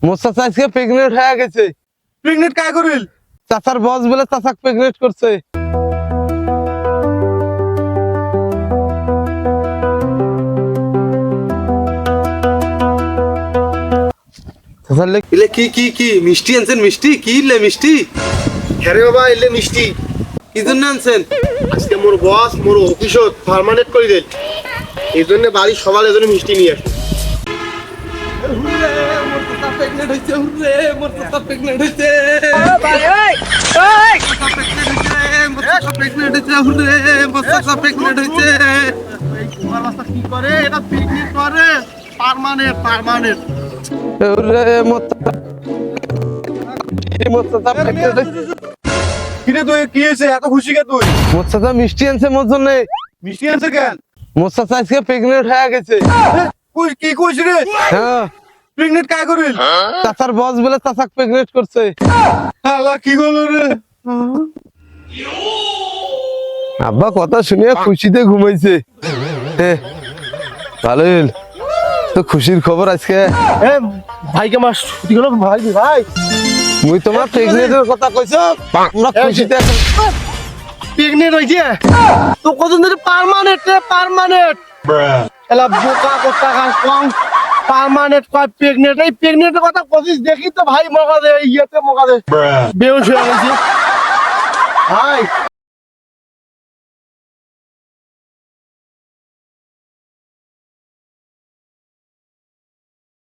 মোস্তাফা আজকে প্রেগনেন্ট হয়ে গেছে। প্রেগনেন্ট কায় করিল? চাচার বস বলে চাচাক প্রেগনেন্ট করছে। চাচার ইলে কি মিষ্টি আনছেন? মিষ্টি কি ইলে মিষ্টি? হ্যাঁ রে বাবা, ইলে মিষ্টি কি জন্য আনছেন? আজকে মোর বস মোর অফিসত পার্মানেন্ট করে দেন, এই জন্য বাড়ি সবার এজন্য মিষ্টি নিয়ে আসে। কি করে এটা? পিকনিক করে পার্মানেন্ট। কিরে তুই কি হয়েছে? এত খুশি কে তুই? মোস্তাফা মিষ্টি আনছে মোর জন্য। মিষ্টি আনছে কেন? মোস্তাফা আজকে প্রেগনেন্ট হয়ে গেছে। কি কইছ রে? হ্যাঁ, প্রেগনেন্ট কায় করিল? চাচার বস বলে চাচাক প্রেগনেন্ট করছে। আল্লাহ কি হলো রে? আব্বা কথা শুনে খুশিতে ঘুমাইছে। ভালো হইল তো, খুশির খবর আজকে। ভাইকে মাস ছুটি হলো ভাই মুই তোমার প্রেগনেন্টের কথা কইছ, আমরা খুশিতে এখন প্রেগনেন্ট হইছে তো কতদিন ধরে পার্মানেন্ট এলা বোকা কথা কম পার্মানেন্ট কয় প্রেগনেন্ট। এই প্রেগনেন্টের কথা কইছিস দেখি তো ভাই, মগা দে ইয়েতে মগা দে বেউস হয়ে গেছি ভাই।